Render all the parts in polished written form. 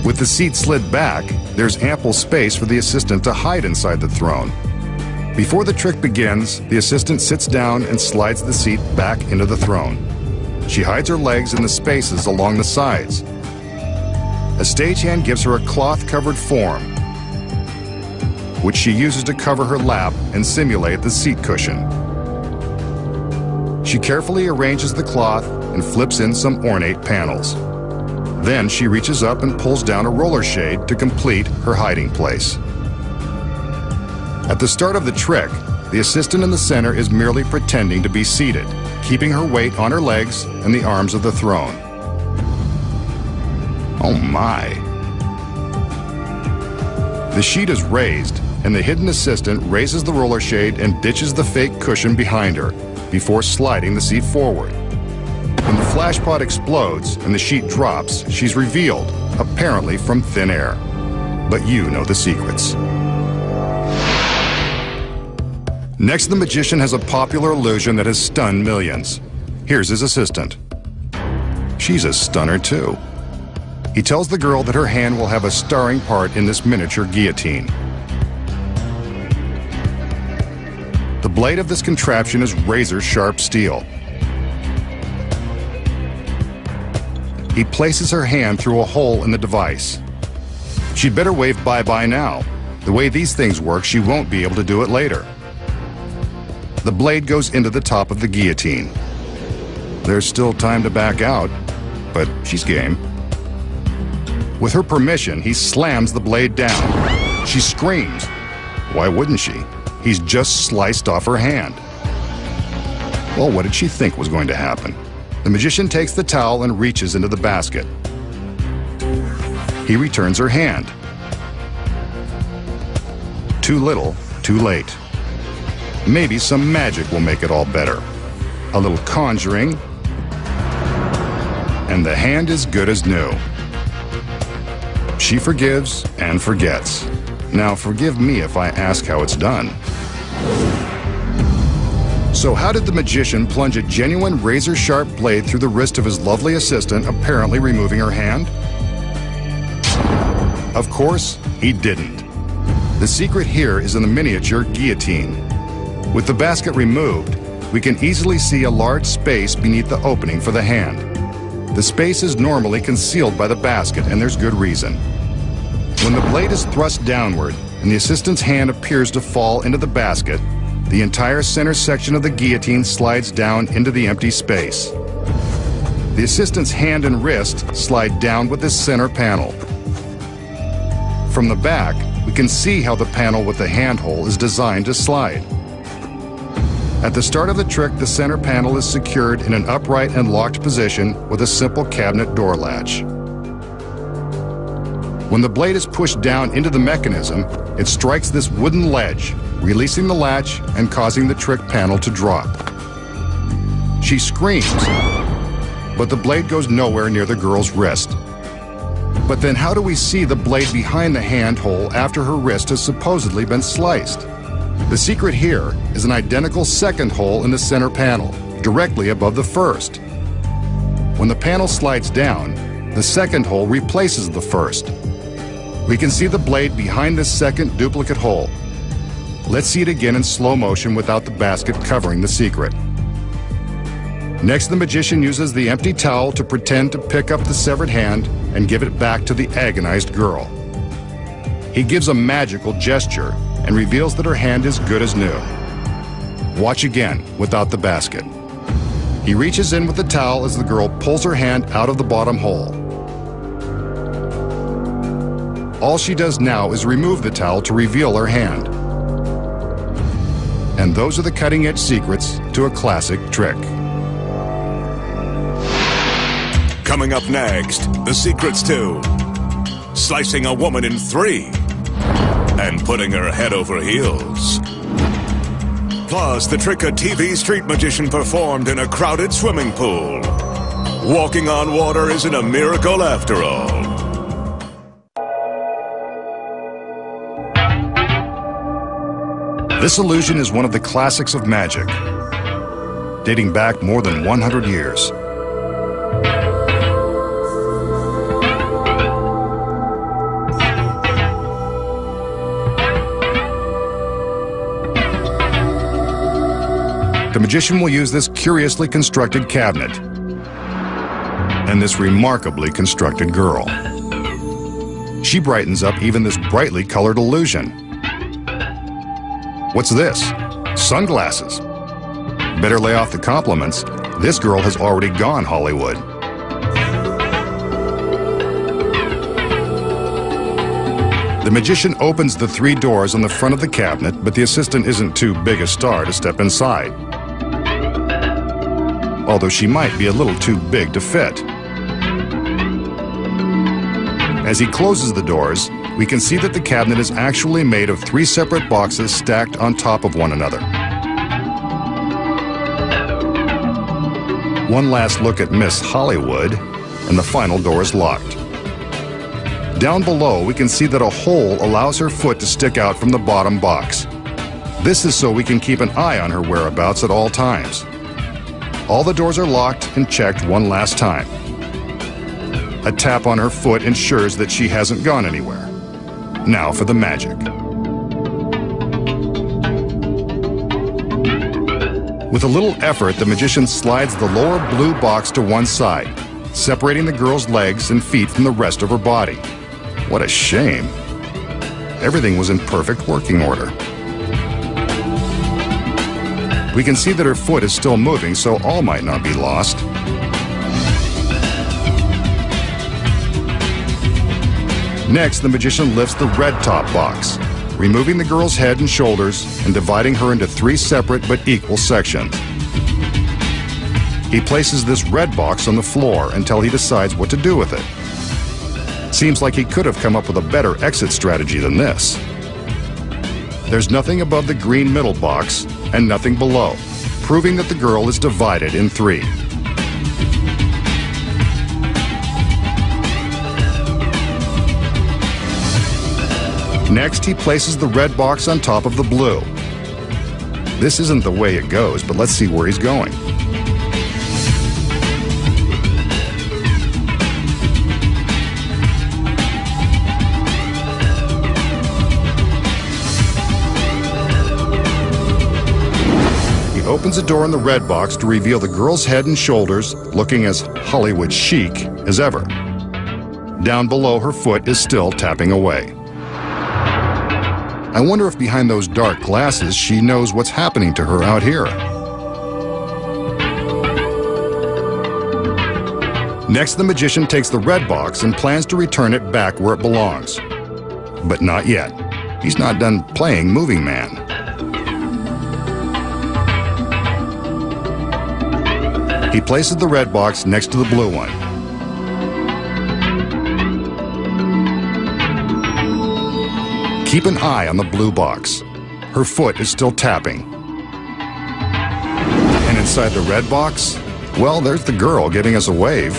With the seat slid back, there's ample space for the assistant to hide inside the throne. Before the trick begins, the assistant sits down and slides the seat back into the throne. She hides her legs in the spaces along the sides. A stagehand gives her a cloth-covered form, which she uses to cover her lap and simulate the seat cushion. She carefully arranges the cloth and flips in some ornate panels. Then she reaches up and pulls down a roller shade to complete her hiding place. At the start of the trick, the assistant in the center is merely pretending to be seated, keeping her weight on her legs and the arms of the throne. Oh my! The sheet is raised, and the hidden assistant raises the roller shade and ditches the fake cushion behind her before sliding the seat forward. When the flash pod explodes and the sheet drops, she's revealed, apparently from thin air. But you know the secrets. Next, the magician has a popular illusion that has stunned millions. Here's his assistant. She's a stunner too. He tells the girl that her hand will have a starring part in this miniature guillotine. The blade of this contraption is razor-sharp steel. He places her hand through a hole in the device. She'd better wave bye-bye now. The way these things work, she won't be able to do it later. The blade goes into the top of the guillotine. There's still time to back out, but she's game. With her permission, he slams the blade down. She screams. Why wouldn't she? He's just sliced off her hand. Well, what did she think was going to happen? The magician takes the towel and reaches into the basket. He returns her hand. Too little, too late. Maybe some magic will make it all better. A little conjuring, and the hand is good as new. She forgives and forgets. Now forgive me if I ask how it's done. So how did the magician plunge a genuine razor-sharp blade through the wrist of his lovely assistant, apparently removing her hand? Of course, he didn't. The secret here is in the miniature guillotine. With the basket removed, we can easily see a large space beneath the opening for the hand. The space is normally concealed by the basket, and there's good reason. When the blade is thrust downward and the assistant's hand appears to fall into the basket, the entire center section of the guillotine slides down into the empty space. The assistant's hand and wrist slide down with the center panel. From the back, we can see how the panel with the handhole is designed to slide. At the start of the trick, the center panel is secured in an upright and locked position with a simple cabinet door latch. When the blade is pushed down into the mechanism, it strikes this wooden ledge, releasing the latch and causing the trick panel to drop. She screams, but the blade goes nowhere near the girl's wrist. But then how do we see the blade behind the hand hole after her wrist has supposedly been sliced? The secret here is an identical second hole in the center panel, directly above the first. When the panel slides down, the second hole replaces the first. We can see the blade behind this second duplicate hole. Let's see it again in slow motion without the basket covering the secret. Next, the magician uses the empty towel to pretend to pick up the severed hand and give it back to the agonized girl. He gives a magical gesture and reveals that her hand is good as new. Watch again without the basket. He reaches in with the towel as the girl pulls her hand out of the bottom hole. All she does now is remove the towel to reveal her hand. And those are the cutting-edge secrets to a classic trick. Coming up next, the secrets to slicing a woman in 3 and putting her head over heels. Plus, the trick a TV street magician performed in a crowded swimming pool. Walking on water isn't a miracle after all. This illusion is one of the classics of magic, dating back more than 100 years. the magician will use this curiously constructed cabinet and this remarkably constructed girl. She brightens up even this brightly colored illusion. What's this? Sunglasses. Better lay off the compliments. This girl has already gone Hollywood. The magician opens the 3 doors on the front of the cabinet, but the assistant isn't too big a star to step inside. Although she might be a little too big to fit. As he closes the doors, we can see that the cabinet is actually made of 3 separate boxes stacked on top of one another. One last look at Miss Hollywood, and the final door is locked. Down below, we can see that a hole allows her foot to stick out from the bottom box. This is so we can keep an eye on her whereabouts at all times. All the doors are locked and checked one last time. A tap on her foot ensures that she hasn't gone anywhere. Now for the magic. With a little effort, the magician slides the lower blue box to one side, separating the girl's legs and feet from the rest of her body. What a shame. Everything was in perfect working order. We can see that her foot is still moving, so all might not be lost. Next, the magician lifts the red top box, removing the girl's head and shoulders and dividing her into 3 separate but equal sections. He places this red box on the floor until he decides what to do with it. Seems like he could have come up with a better exit strategy than this. There's nothing above the green middle box and nothing below, proving that the girl is divided in 3. Next, he places the red box on top of the blue. This isn't the way it goes, but let's see where he's going. Opens a door in the red box to reveal the girl's head and shoulders, looking as Hollywood chic as ever. Down below, her foot is still tapping away. I wonder if behind those dark glasses she knows what's happening to her out here. Next, the magician takes the red box and plans to return it back where it belongs. But not yet. He's not done playing Moving Man. He places the red box next to the blue one. Keep an eye on the blue box. Her foot is still tapping. And inside the red box, well, there's the girl giving us a wave.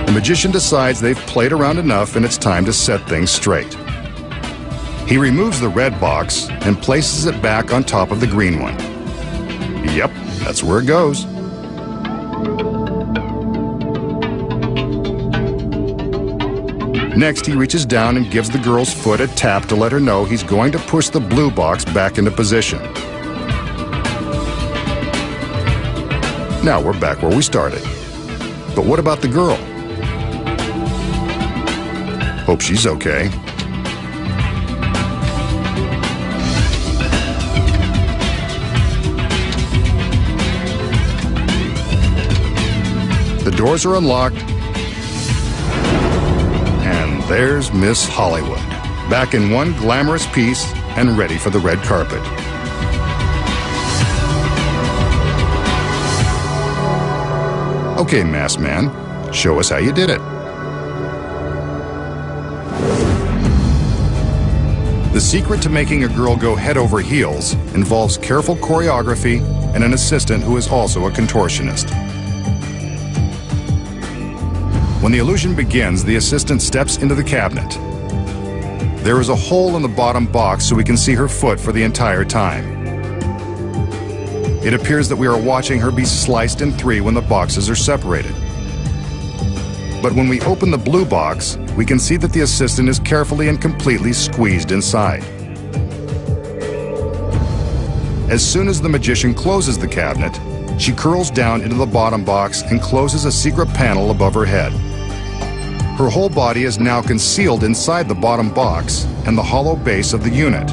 The magician decides they've played around enough and it's time to set things straight. He removes the red box and places it back on top of the green one. Yep, that's where it goes. Next, he reaches down and gives the girl's foot a tap to let her know he's going to push the blue box back into position. Now we're back where we started. But what about the girl? Hope she's okay. The doors are unlocked, and there's Miss Hollywood, back in one glamorous piece and ready for the red carpet. Okay, Masked Man, show us how you did it. The secret to making a girl go head over heels involves careful choreography and an assistant who is also a contortionist. When the illusion begins, the assistant steps into the cabinet. There is a hole in the bottom box so we can see her foot for the entire time. It appears that we are watching her be sliced in 3 when the boxes are separated. But when we open the blue box, we can see that the assistant is carefully and completely squeezed inside. As soon as the magician closes the cabinet, she curls down into the bottom box and closes a secret panel above her head. Her whole body is now concealed inside the bottom box and the hollow base of the unit.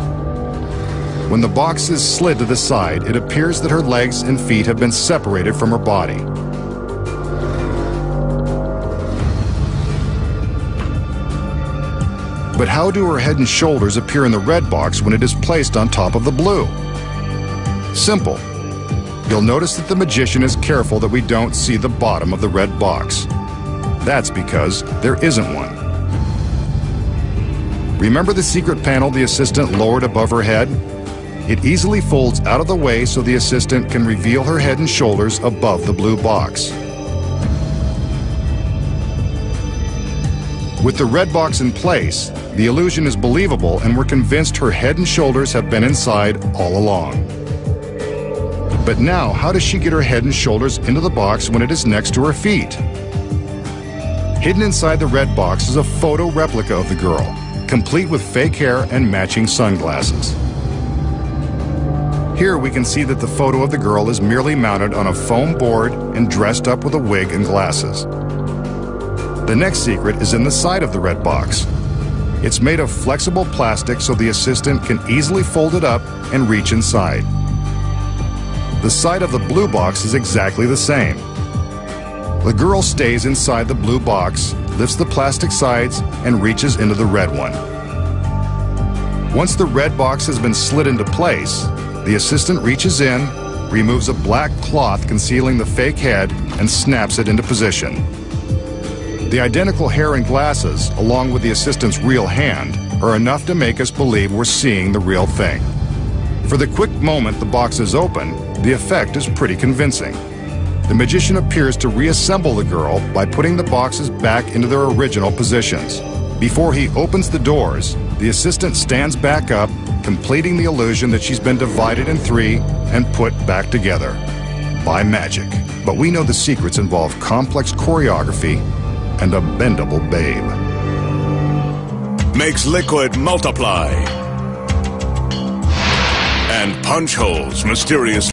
When the box is slid to the side, it appears that her legs and feet have been separated from her body. But how do her head and shoulders appear in the red box when it is placed on top of the blue? Simple. You'll notice that the magician is careful that we don't see the bottom of the red box. That's because there isn't one. Remember the secret panel the assistant lowered above her head? It easily folds out of the way so the assistant can reveal her head and shoulders above the blue box. With the red box in place, the illusion is believable and we're convinced her head and shoulders have been inside all along. But now, how does she get her head and shoulders into the box when it is next to her feet? Hidden inside the red box is a photo replica of the girl, complete with fake hair and matching sunglasses. Here we can see that the photo of the girl is merely mounted on a foam board and dressed up with a wig and glasses. The next secret is in the side of the red box. It's made of flexible plastic so the assistant can easily fold it up and reach inside. The side of the blue box is exactly the same. The girl stays inside the blue box, lifts the plastic sides, and reaches into the red one. Once the red box has been slid into place, the assistant reaches in, removes a black cloth concealing the fake head, and snaps it into position. The identical hair and glasses, along with the assistant's real hand, are enough to make us believe we're seeing the real thing. For the quick moment the box is open, the effect is pretty convincing. The magician appears to reassemble the girl by putting the boxes back into their original positions. Before he opens the doors, the assistant stands back up, completing the illusion that she's been divided in three and put back together by magic. But we know the secrets involve complex choreography and a bendable babe. Makes liquid multiply. And punch holes mysterious.